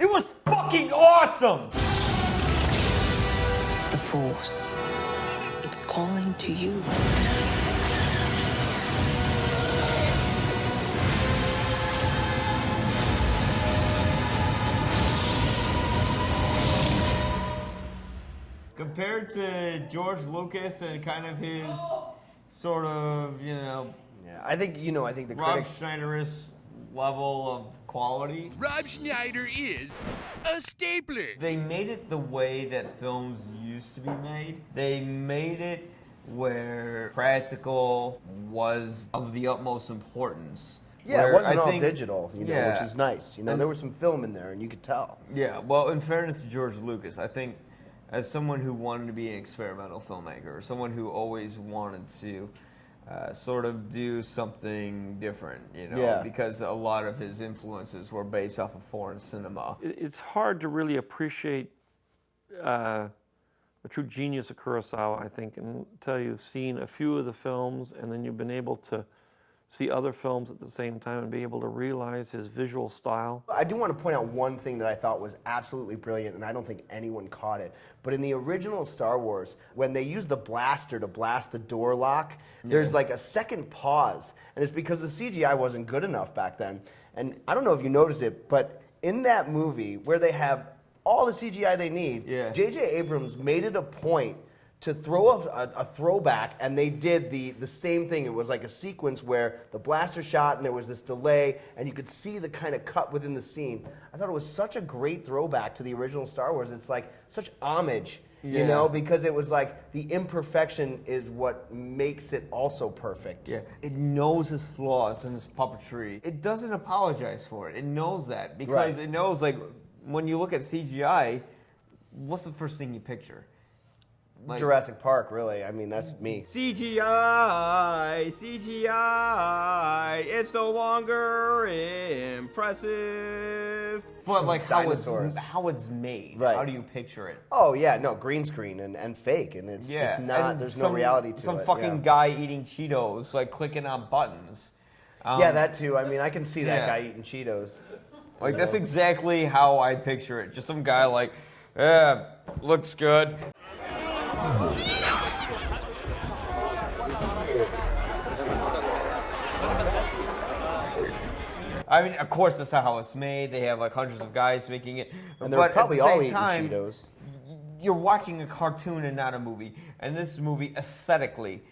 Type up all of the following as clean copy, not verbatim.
It was fucking awesome! The Force, it's calling to you. Compared to George Lucas and kind of his sort of, Yeah, I think the Rob critics... Schneider's level of quality. Rob Schneider is a stapler. They made it the way that films used to be made. They made it where practical was of the utmost importance. Yeah, Where it wasn't I all think- digital, yeah. which is nice. There was some film in there, and you could tell. Yeah, well, in fairness to George Lucas, I think as someone who wanted to be an experimental filmmaker, or someone who always wanted to sort of do something different, Yeah. because a lot of his influences were based off of foreign cinema. It's hard to really appreciate the true genius of Kurosawa, I think, until you've seen a few of the films and then you've been able to see other films at the same time and be able to realize his visual style. I do want to point out one thing that I thought was absolutely brilliant, and I don't think anyone caught it. But in the original Star Wars, when they use the blaster to blast the door lock, there's like a second pause. And it's because the CGI wasn't good enough back then. And I don't know if you noticed it, but in that movie, where they have all the CGI they need, J.J. Abrams made it a point to throw a throwback, and they did the same thing. It was like a sequence where the blaster shot and there was this delay, and you could see the kind of cut within the scene. I thought it was such a great throwback to the original Star Wars. It's like such homage, because it was like the imperfection is what makes it also perfect. Yeah, it knows its flaws in its puppetry. It doesn't apologize for it. It knows that because it knows, like, when you look at CGI, what's the first thing you picture? Like, Jurassic Park, really. I mean, that's me. CGI, it's no longer impressive. But like how it's made, how do you picture it? Oh yeah, no, green screen and fake, and it's just not. And there's no reality to it. Some fucking guy eating Cheetos, like clicking on buttons. Yeah, that too. I mean, I can see that guy eating Cheetos. Like that's exactly how I picture it. Just some guy like, yeah, looks good. I mean, of course, that's not how it's made. They have like hundreds of guys making it. And they're probably all eating Cheetos. You're watching a cartoon and not a movie. And this movie aesthetically,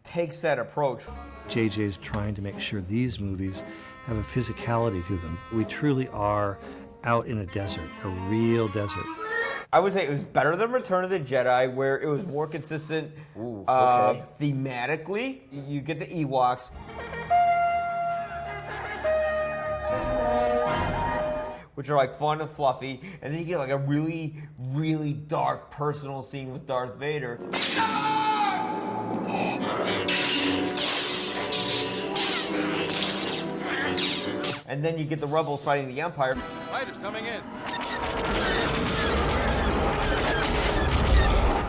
takes that approach. JJ's trying to make sure these movies have a physicality to them. We truly are out in a desert, a real desert. I would say it was better than Return of the Jedi, where it was more consistent thematically. You get the Ewoks. Which are like fun and fluffy, and then you get like a really, really dark personal scene with Darth Vader. And then you get the rebels fighting the Empire. Fighters coming in.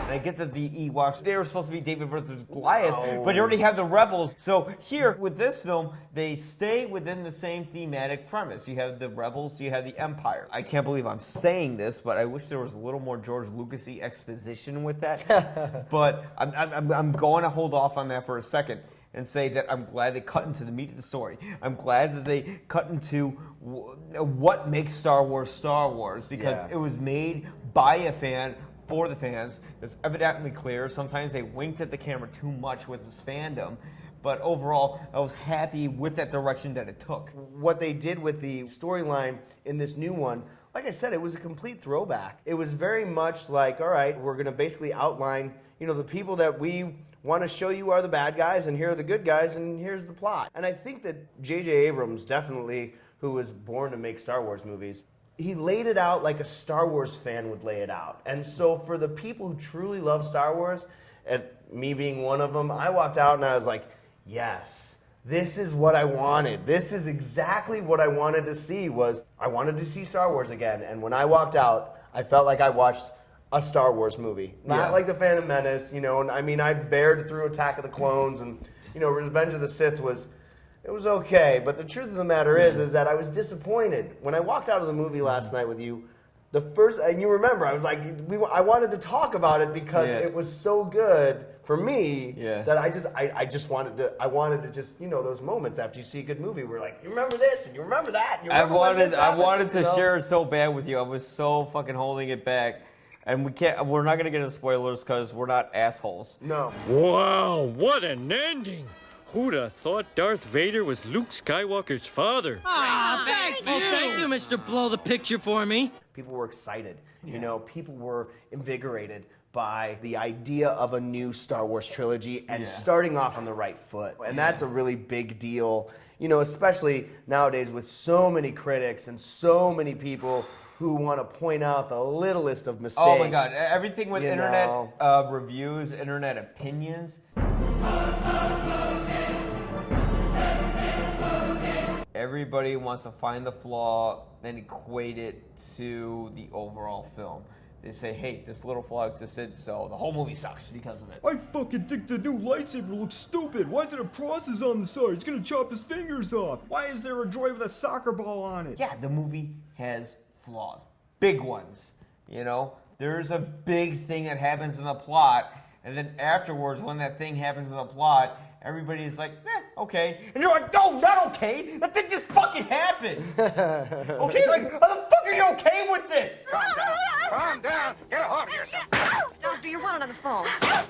And I get that the Ewoks, they were supposed to be David versus Goliath, but you already have the rebels. So here, with this film, they stay within the same thematic premise. You have the rebels, you have the Empire. I can't believe I'm saying this, but I wish there was a little more George Lucas-y exposition with that. But I'm going to hold off on that for a second and say that I'm glad they cut into the meat of the story. I'm glad that they cut into what makes Star Wars, because it was made by a fan, for the fans. It's evidently clear. Sometimes they winked at the camera too much with this fandom, but overall, I was happy with that direction that it took. What they did with the storyline in this new one, like I said, it was a complete throwback. It was very much like, all right, we're going to basically outline, the people that we want to show you are the bad guys, and here are the good guys, and here's the plot. And I think that J.J. Abrams, definitely, who was born to make Star Wars movies, he laid it out like a Star Wars fan would lay it out. And so for the people who truly love Star Wars, and me being one of them, I walked out and I was like, yes, this is what I wanted. This is exactly what I wanted to see. I wanted to see Star Wars again. And when I walked out, I felt like I watched a Star Wars movie. Not like The Phantom Menace, and I mean, I bared through Attack of the Clones, and, Revenge of the Sith was It was okay, but the truth of the matter is that I was disappointed. When I walked out of the movie last night with you, the first, and you remember, I was like, I wanted to talk about it because it was so good for me that I just wanted to just, you know, those moments after you see a good movie where like, you remember this and you remember that. And you remember I wanted to share it so bad with you. I was so fucking holding it back. And we're not going to get into spoilers because we're not assholes. No. Wow, what an ending! Who'd have thought Darth Vader was Luke Skywalker's father? Thank you, Mr. Blow the Picture for me. People were excited. You know, people were invigorated by the idea of a new Star Wars trilogy and starting off on the right foot. And that's a really big deal, you know, especially nowadays with so many critics and so many people who want to point out the littlest of mistakes. Oh my God, everything with internet reviews, internet opinions. Everybody wants to find the flaw and equate it to the overall film. They say, hey, this little flaw existed, so the whole movie sucks because of it. I fucking think the new lightsaber looks stupid. Why does it have crosses on the side? It's gonna chop his fingers off. Why is there a droid with a soccer ball on it? Yeah, the movie has flaws. Big ones, you know? There's a big thing that happens in the plot, and then afterwards, when that thing happens in the plot, everybody's like, okay. And you're like, no, not okay. That thing just fucking happened. Okay, like, how the fuck are you okay with this? Calm down. Get a hold of yourself. Doctor, you're wanted on the phone.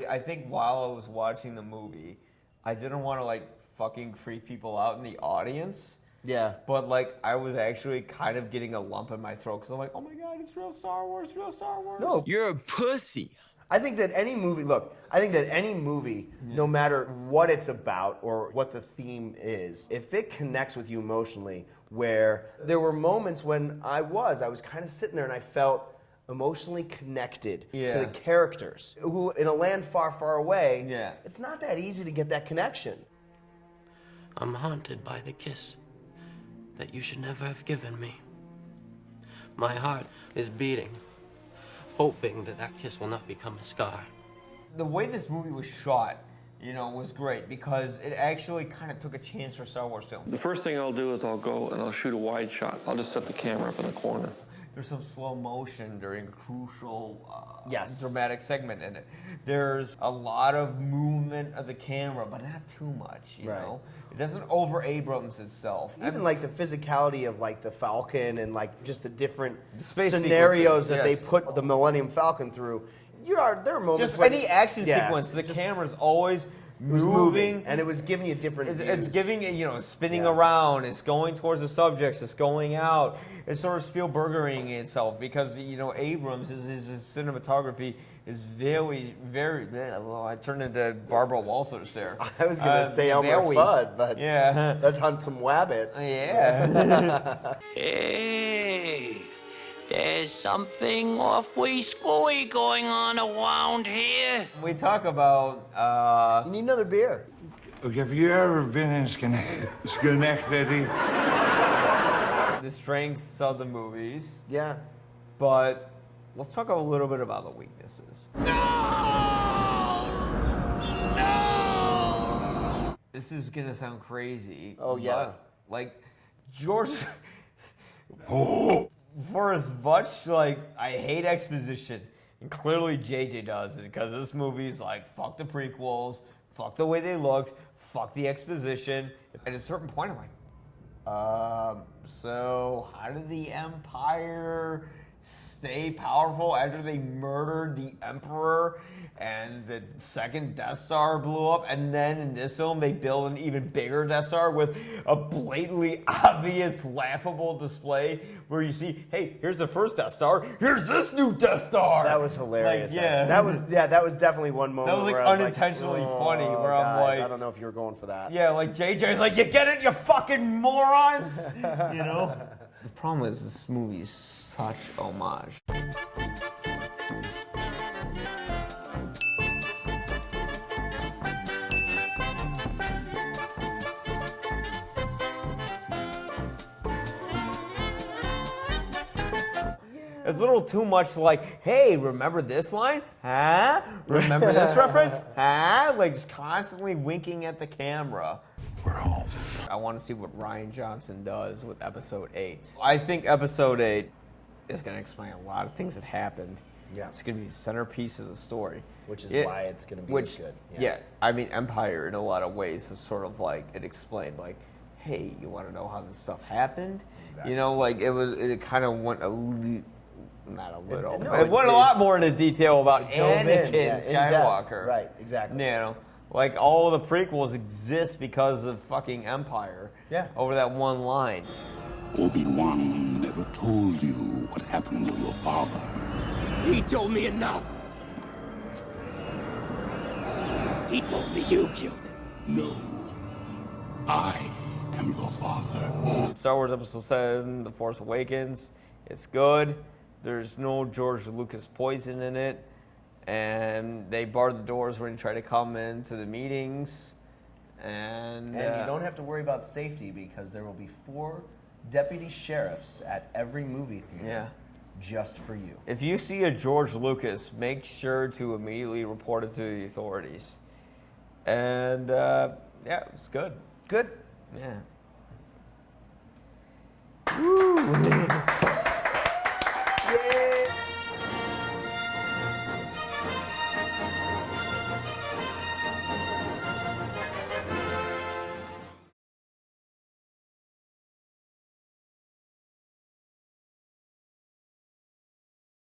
I think while I was watching the movie, I didn't want to, like, fucking freak people out in the audience. Yeah. But, like, I was actually kind of getting a lump in my throat because I'm like, oh my God, it's real Star Wars, real Star Wars. No. You're a pussy. I think that any movie, no matter what it's about or what the theme is, if it connects with you emotionally, where there were moments when I was kind of sitting there and I felt emotionally connected to the characters who, in a land far, far away, it's not that easy to get that connection. I'm haunted by the kiss that you should never have given me. My heart is beating, hoping that that kiss will not become a scar. The way this movie was shot, you know, was great because it actually kind of took a chance for Star Wars films. The first thing I'll do is I'll go and I'll shoot a wide shot. I'll just set the camera up in the corner. There's some slow motion during a crucial dramatic segment in it. There's a lot of movement of the camera, but not too much, you know? It doesn't over-Abrams itself. Even like the physicality of like the Falcon and like just the different scenarios that they put the Millennium Falcon through. There are moments just any action sequence, the camera's always moving, and it was giving you different views. It's giving you, you know, spinning around. It's going towards the subjects. It's going out. It's sort of Spielbergering itself because, you know, Abrams his cinematography is very, very. Well, I turned into Barbara Walters there. I was gonna say Elmer Fudd, but let's hunt some wabbits. Yeah. Hey. There's something awfully screwy going on around here. We talk about, You need another beer. Have you ever been in Schenectady? The strengths of the movies. Yeah. But let's talk a little bit about the weaknesses. No! This is gonna sound crazy. Oh, yeah. But, like, George... For as much, like, I hate exposition, and clearly JJ does it, because this movie's like, fuck the prequels, fuck the way they looked, fuck the exposition. At a certain point, I'm like, so how did the Empire stay powerful after they murdered the Emperor and the second Death Star blew up, and then in this film they build an even bigger Death Star with a blatantly obvious, laughable display where you see, hey, here's the first Death Star, here's this new Death Star. That was hilarious. Like, that was definitely one moment. That was like where unintentionally funny. Where guys, I'm like, I don't know if you were going for that. Yeah, like JJ's like, you get it, you fucking morons. You know. The problem is this movie is such homage. It's a little too much like, hey, remember this line? Huh? Remember this reference? Huh? Like just constantly winking at the camera. We're home. I want to see what Rian Johnson does with Episode 8. I think Episode 8 is going to explain a lot of things that happened. Yeah. It's going to be the centerpiece of the story. Which is why it's going to be as good. Yeah. I mean, Empire, in a lot of ways, was sort of like, it explained, like, hey, you want to know how this stuff happened? Exactly. You know, like, it kind of went not a little. It went a lot more into detail about Anakin Skywalker. Right, exactly. You know, like all the prequels exist because of fucking Empire. Yeah. Over that one line. Obi-Wan never told you what happened to your father. He told me enough. He told me you killed him. No. I am your father. Star Wars Episode 7, The Force Awakens. It's good. There's no George Lucas poison in it. And they barred the doors when you try to come into the meetings. And you don't have to worry about safety because there will be 4 deputy sheriffs at every movie theater just for you. If you see a George Lucas, make sure to immediately report it to the authorities. And yeah, it's good. Good. Yeah. Woo!